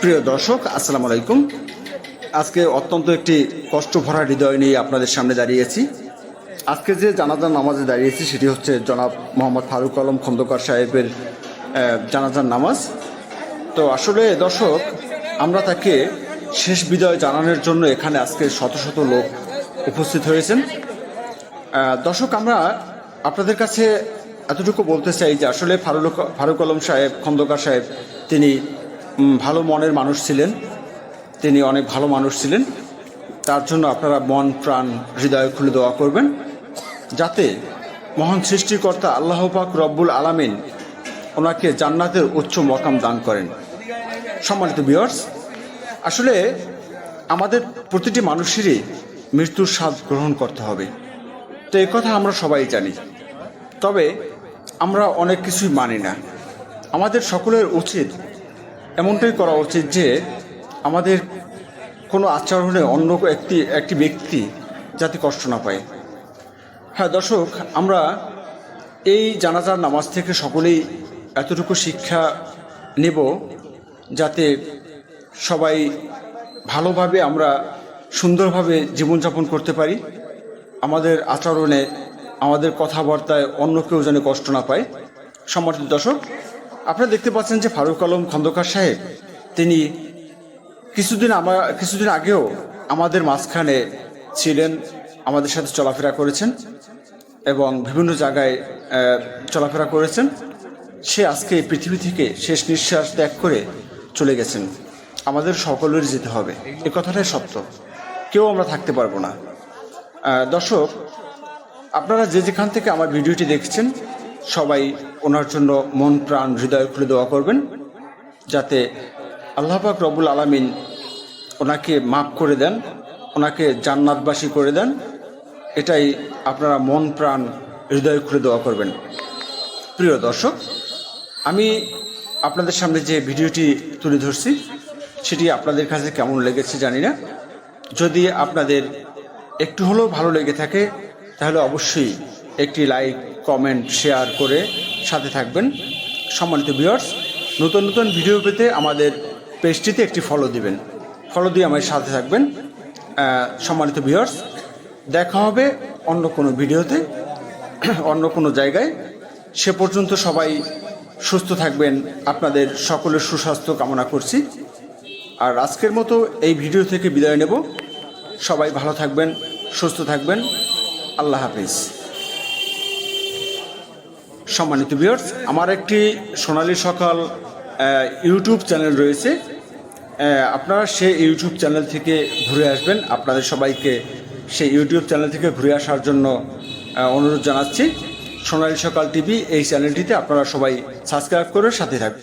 প্রিয় দর্শক, আসসালামু আলাইকুম। আজকে অত্যন্ত একটি কষ্ট ভরা হৃদয় নিয়ে আপনাদের সামনে দাঁড়িয়েছি। আজকে যে জানাজার নামাজে দাঁড়িয়েছি সেটি হচ্ছে জনাব মোহাম্মদ ফারুক আলম খন্দকার সাহেবের জানাজার নামাজ। তো আসলে দর্শক, আমরা তাকে শেষ বিদায় জানানোর জন্য এখানে আজকে শত শত লোক উপস্থিত হয়েছেন। দর্শক, আমরা আপনাদের কাছে এতটুকু বলতে চাই যে আসলে ফারুক আলম সাহেব খন্দকার সাহেব তিনি ভালো মনের মানুষ ছিলেন, তিনি অনেক ভালো মানুষ ছিলেন। তার জন্য আপনারা মন প্রাণ হৃদয় খুলে দোয়া করবেন যাতে মহান সৃষ্টিকর্তা আল্লাহ পাক রব্বুল আলামিন ওনাকে জান্নাতের উচ্চ মকাম দান করেন। সম্মানিত ভিউয়ার্স, আসলে আমাদের প্রতিটি মানুষেরই মৃত্যুর স্বাদ গ্রহণ করতে হবে, তো এই কথা আমরা সবাই জানি। তবে আমরা অনেক কিছুই মানি না। আমাদের সকলের উচিত এমনটাই করা উচিত যে আমাদের কোনো আচরণে অন্য একটি ব্যক্তি যাতে কষ্ট না পায়। হ্যাঁ দর্শক, আমরা এই জানাজার নামাজ থেকে সকলেই এতটুকু শিক্ষা নেব যাতে সবাই ভালোভাবে আমরা সুন্দরভাবে জীবনযাপন করতে পারি। আমাদের আচরণে, আমাদের কথাবার্তায় অন্য কেউ যেন কষ্ট না পায়। সম্মানিত দর্শক, আপনারা দেখতে পাচ্ছেন যে ফারুক আলম খন্দকার সাহেব তিনি কিছুদিন আগেও আমাদের মাঝখানে ছিলেন, আমাদের সাথে চলাফেরা করেছেন এবং বিভিন্ন জায়গায় চলাফেরা করেছেন। সে আজকে পৃথিবী থেকে শেষ নিঃশ্বাস ত্যাগ করে চলে গেছেন। আমাদের সকলের যেতে হবে, এ কথাটাই সত্য, কেউ আমরা থাকতে পারবো না। দর্শক, আপনারা যে যেখান থেকে আমার ভিডিওটি দেখছেন সবাই ওনার জন্য মন প্রাণ হৃদয় খুলে দোয়া করবেন যাতে আল্লাহ পাক রব্বুল আলামিন ওনাকে মাফ করে দেন, ওনাকে জান্নাতবাসী করে দেন। এটাই আপনারা মন প্রাণ হৃদয় খুলে দোয়া করবেন। প্রিয় দর্শক, আমি আপনাদের সামনে যে ভিডিওটি তুলে ধরছি সেটি আপনাদের কাছে কেমন লেগেছে জানি না। যদি আপনাদের একটু হলেও ভালো লেগে থাকে তাহলে অবশ্যই একটি লাইক, কমেন্ট, শেয়ার করে সাথে থাকবেন। সম্মানিত ভিউয়ার্স, নতুন নতুন ভিডিও পেতে আমাদের পেজটিতে একটি ফলো দিবেন, ফলো দিয়ে আমার সাথে থাকবেন। সম্মানিত ভিউয়ার্স, দেখা হবে অন্য কোনো ভিডিওতে, অন্য কোনো জায়গায়। সে পর্যন্ত সবাই সুস্থ থাকবেন, আপনাদের সকলের সুস্বাস্থ্য কামনা করছি। আর আজকের মতো এই ভিডিও থেকে বিদায় নেব। সবাই ভালো থাকবেন, সুস্থ থাকবেন। আল্লাহ হাফিজ। সম্মানিত ভিউয়ার্স, আমার একটি সোনালী সকাল ইউটিউব চ্যানেল রয়েছে। আপনারা সেই ইউটিউব চ্যানেল থেকে ঘুরে আসবেন। আপনাদের সবাইকে সেই ইউটিউব চ্যানেল থেকে ঘুরে আসার জন্য অনুরোধ জানাচ্ছি। সোনালী সকাল টিভি এই চ্যানেলটিতে আপনারা সবাই সাবস্ক্রাইব করে সাথে থাকবেন।